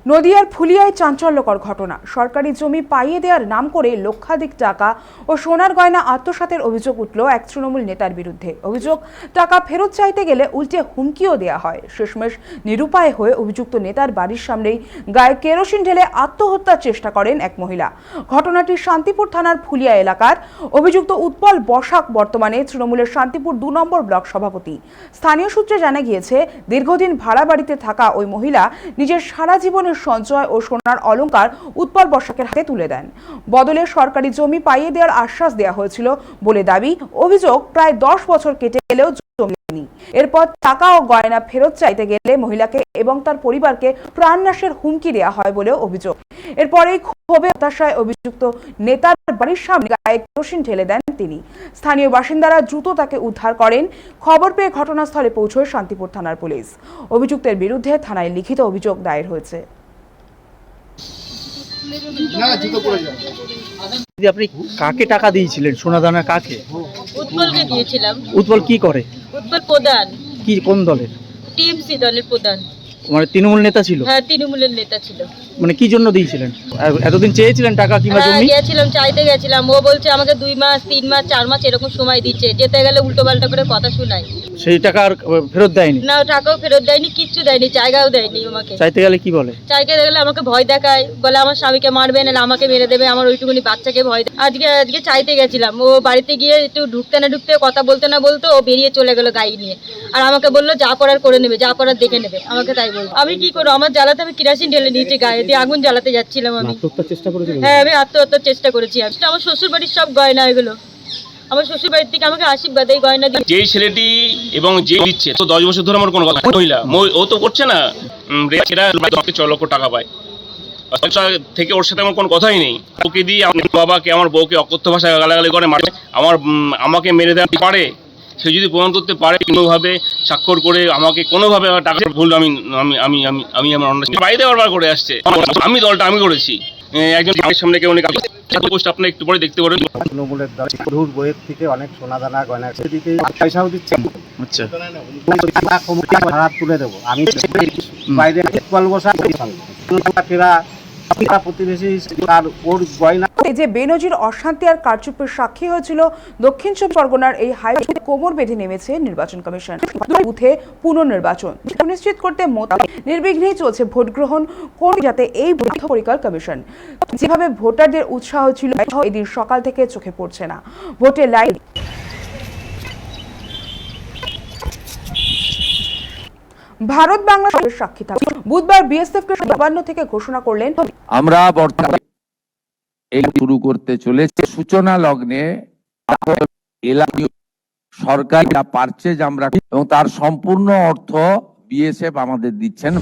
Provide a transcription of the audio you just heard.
নদিয়ার ফুলিয়ায় চাঞ্চল্যকর ঘটনা। সরকারি জমি পাইয়ে দেওয়ার নাম করে লক্ষাধিক টাকা ও সোনার গয়না আত্মসাতের অভিযোগ উঠল এক তৃণমূল নেতার বিরুদ্ধে। অভিযোগ, টাকা ফেরত চাইতে গেলে উল্টে হুমকিও দেওয়া হয়। শেষমেশ নিরুপায় হয়ে অভিযুক্ত নেতার বাড়ির সামনেই গায়ে কেরোসিন ঢেলে আত্মহত্যার চেষ্টা করেন এক মহিলা। ঘটনাটি শান্তিপুর থানার ফুলিয়া এলাকার। অভিযুক্ত উৎপল বসাক বর্তমানে তৃণমূলের শান্তিপুর 2 নম্বর ব্লক সভাপতি। স্থানীয় সূত্রে জানা গিয়েছে, দীর্ঘদিন ভাড়া বাড়িতে থাকা ওই মহিলা নিজের সারা জীবনের সঞ্চয় ও সোনার অলংকার উৎপল বসাকের হাতে তুলে দেন। বদলে সরকারি জমি পাইয়ে দেওয়ার আশ্বাস দেওয়া হয়েছিল বলে দাবি। অভিযোগ, প্রায় 10 বছর কেটে গেলেও জমি নেই। এরপর টাকা ও গয়না ফেরত চাইতে গেলে মহিলাকে এবং তার পরিবারকে প্রাণনাশের হুমকি দেওয়া হয় বলেও অভিযোগ। এরপরেই ক্ষোভে হতাশায় অভিযুক্ত নেতার বাড়ির সামনে গায়ে কেরোসিন ঢেলে দেন তিনি। স্থানীয় বাসিন্দারা দ্রুত তাকে উদ্ধার করেন। খবর পেয়ে ঘটনাস্থলে পৌঁছয় শান্তিপুর থানার পুলিশ। অভিযুক্তের বিরুদ্ধে থানায় লিখিত অভিযোগ দায়ের হয়েছে। আপনি কাকে টাকা দিয়েছিলেন? সোনাদানা কাকে? উৎপলকে দিয়েছিলাম। উৎপল কি করে? উৎপল প্রধান। কি কোন দলের? টিএমসি দলের প্রধান। মানে তৃণমূল নেতা ছিল? হ্যাঁ, তৃণমূলের নেতা ছিল। মানে কি জন্য দিয়েছিলেন? এতদিন চেয়েছিলেন টাকা কিংবা জমি? গেছিলাম, চাইতে গেছিলাম। ও বলছে আমাকে 2 মাস 3 মাস 4 মাস এরকম সময় দিচ্ছে। যেতে গেলে উল্টো পাল্টা করে কথা শোনায়। সেই টাকা আর ফেরত দেয়নি? না, টাকাও ফেরত দেয়নি, কিচ্ছু দেয়নি, জায়গাও দেয়নি আমাকে। চাইতে গেলে কি বলে? চাইতে গেলে আমাকে ভয় দেখায়, বলে আমার স্বামীকে মারবে না আমাকে মেরে দেবে, আমার ওইটুকুনি বাচ্চাকে ভয় দেয়। আজকে চাইতে গেছিলাম। ও বাড়িতে গিয়ে একটু ঢুকতে না ঢুকতে, কথা বলতে না বলতে ও বেরিয়ে চলে গেল গাড়ি নিয়ে। আর আমাকে বললো যা করার করে নেবে, যা করার দেখে নেবে। আমাকে তাই বলবো। আমি কি করবো? আমার জ্বালাতে আমি কেরোসিন ঢেলে নিয়েছি, গায়ে দিয়ে আগুন জ্বালাতে যাচ্ছিলাম আমি। আত্মহত্যার চেষ্টা করেছিলেন? হ্যাঁ, আমি আত্মহত্যার চেষ্টা করেছি। আমার শ্বশুর বাড়ির সব গয়না এগুলো, আমার শ্বশুর বাড়ির থেকে আমাকে আশীর্বাদ এই গয়না দিয়ে। যেই ছেলেটি এবং যে দিচ্ছে তো 10 বছর ধরে আমার কোনো কথা মহিলা ও তো করছে না। সেটা 6 লক্ষ টাকা পায় থেকে, ওর সাথে আমার কোনো কথাই নেই। ওকে দিয়ে আমার বাবাকে, আমার বউকে অকথ্য ভাষায় গালাগালি করে মারে। আমাকে মেরে দেওয়া পারে, সে যদি প্রমাণ করতে পারে কোনোভাবে স্বাক্ষর করে আমাকে কোনোভাবে টাকা ভুল আমি আমি আমি আমি আমার অন্য বাড়িতে বারবার করে আসছে। আমি দলটা আমি করেছি। একজন সামনে কেউ অনেক পোস্ট আপনি একটু পরে দেখতে পারেন। তৃণমূলের দল গরুর বইয়ের থেকে অনেক সোনাদানা গয়না দিতে পয়সাও দিচ্ছে। আচ্ছা, ভাড়া তুলে দেবো আমি বাইরে বসা প্রতিবেশী আর ওর গয়না। যে বেনজির অশান্তি আর কারচুপির সাক্ষী হয়েছিল দক্ষিণ চব্বিশ পরগনার এই হাইওয়ে, কোমর বেঁধে নেমেছে নির্বাচন কমিশন। বুথে পুনর্নির্বাচন সুনিশ্চিত করতে নির্বিঘ্নেই চলছে ভোট গ্রহণ, কোন যাতে এই পরিকার কমিশন যেভাবে ভোটারদের উৎসাহ ছিল এদিন সকাল থেকে চোখে পড়ছে না। ভোটের লাইন ভারত বাংলাদেশের সাক্ষী থাকবে। বুধবার বিএসএফ কে নবান্ন থেকে ঘোষণা করলেন, আমরা বর্তমানে এই শুরু করতে চলেছে সূচনা লগ্নে সরকার পারচেজ আমরা এবং তার সম্পূর্ণ অর্থ বিএসএফ আমাদের দিচ্ছেন।